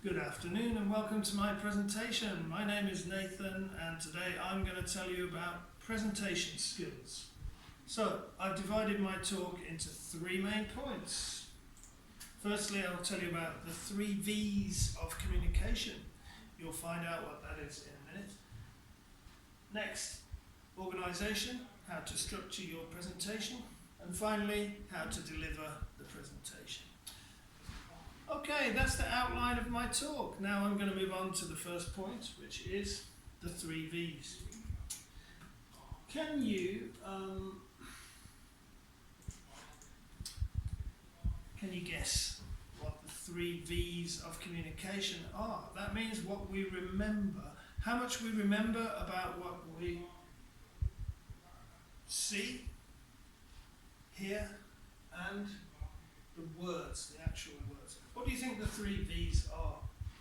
Good afternoon and welcome to my presentation. My name is Nathan and today I'm going to tell you about presentation skills. So, I've divided my talk into three main points. Firstly, I'll tell you about the 3 V's of communication. You'll find out what that is in a minute. Next, organisation, how to structure your presentation. And finally, how to deliver the presentation. Okay, that's the outline of my talk. Now I'm going to move on to the first point, which is the 3 V's. Can you guess what the 3 V's of communication are? That means what we remember, how much we remember about what we see, hear, and the words, the actual words. What do you think the 3 V's are?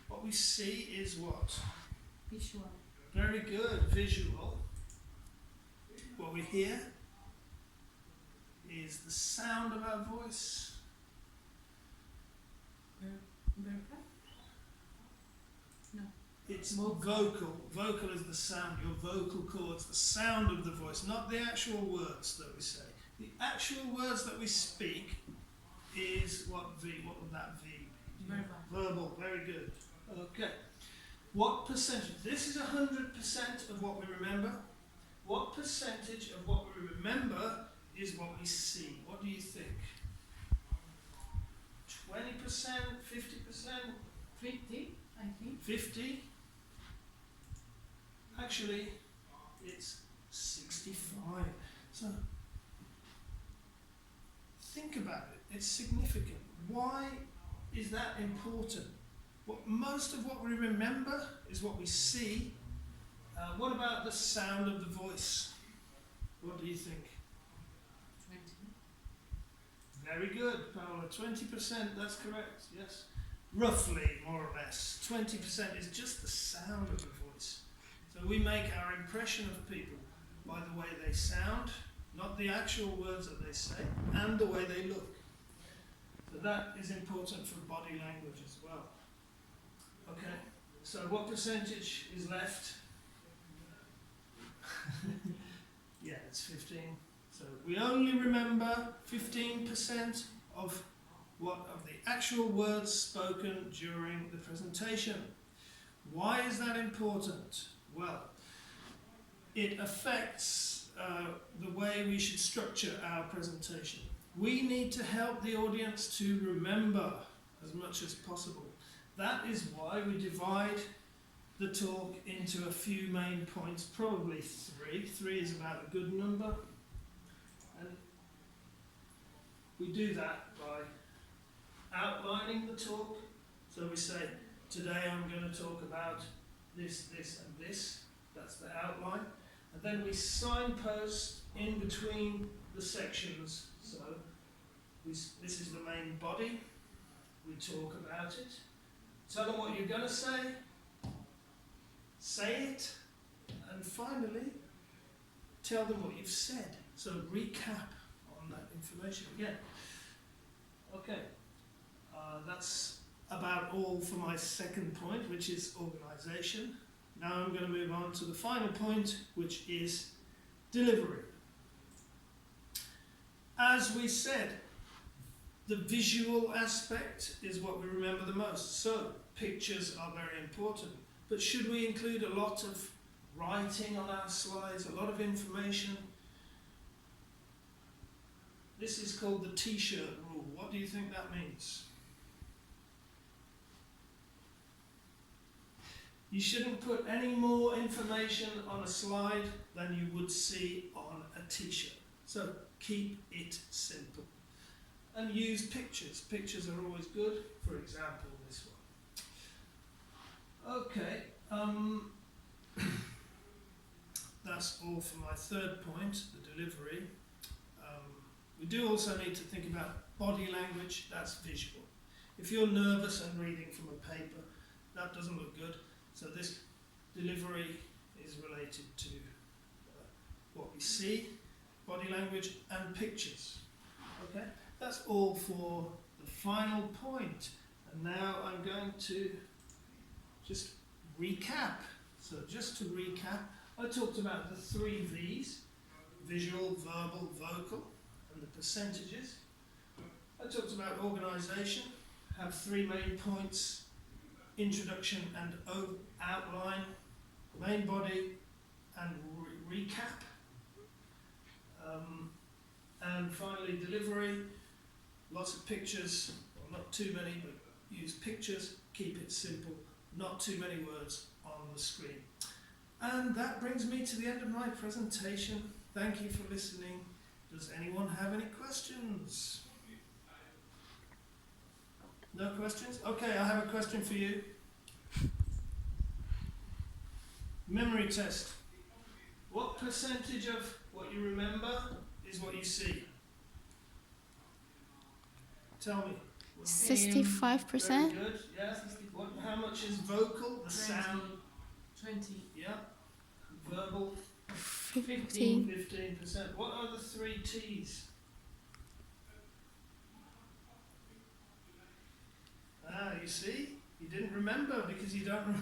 What we see is what? Visual. Very good, visual. What we hear is the sound of our voice. Verbal? No. It's vocal. Vocal is the sound, your vocal cords, the sound of the voice, not the actual words that we say. The actual words that we speak is what V? What would that V be? Verbal. Verbal, very good. Okay. What percentage? This is 100% of what we remember. What percentage of what we remember is what we see? What do you think? 20%? 50%? 50, I think. 50? Actually, it's 65. So, think about it. It's significant. Why is that important? Most of what we remember is what we see. What about the sound of the voice? What do you think? 20. Very good, Paola. 20%, that's correct, yes. Roughly, more or less. 20% is just the sound of the voice. So we make our impression of people by the way they sound, not the actual words that they say, and the way they look. So that is important for body language as well. Okay, so what percentage is left? Yeah, it's 15. So we only remember 15% of the actual words spoken during the presentation. Why is that important? Well, it affects the way we should structure our presentation. We need to help the audience to remember as much as possible. That is why we divide the talk into a few main points, probably 3. 3 is about a good number. And we do that by outlining the talk. So we say, today I'm going to talk about this, this and this. That's the outline. And then we signpost in between the sections. So this is the main body. We talk about it. Tell them what you're going to say it, and finally tell them what you've said. So recap on that information again. Okay, that's about all for my second point, which is organisation. Now I'm going to move on to the final point, which is delivery. As we said, the visual aspect is what we remember the most. So pictures are very important. But should we include a lot of writing on our slides, a lot of information? This is called the T-shirt rule. What do you think that means? You shouldn't put any more information on a slide than you would see on a T-shirt. So keep it simple. And use pictures. Pictures are always good. For example, this one. Okay, that's all for my third point, the delivery. We do also need to think about body language, that's visual. If you're nervous and reading from a paper, that doesn't look good. So this delivery is related to what we see, body language, and pictures. Okay, that's all for the final point. And now I'm going to just recap. So just to recap, I talked about the 3 V's, visual, verbal, vocal, and the percentages. I talked about organisation, have 3 main points, introduction and outline, main body, and recap. And finally delivery, lots of pictures, well, not too many, but use pictures, keep it simple, not too many words on the screen. And that brings me to the end of my presentation. Thank you for listening. Does anyone have any questions? No questions? Okay, I have a question for you. Memory test. What percentage of what you remember is what you see? Tell me. 65%. Very good, yeah. How much is vocal, the 20. sound? 20. Yeah. Verbal? 15. 15%. What are the 3 T's? You see? You didn't remember because you don't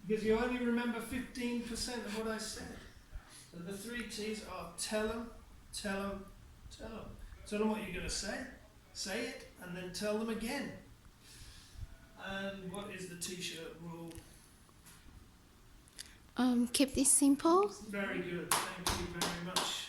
because you only remember 15% of what I said. So the 3 T's are tell them, tell them, tell them. Tell them what you're going to say it, and then tell them again. And what is the T-shirt rule? Keep this simple. Very good. Thank you very much.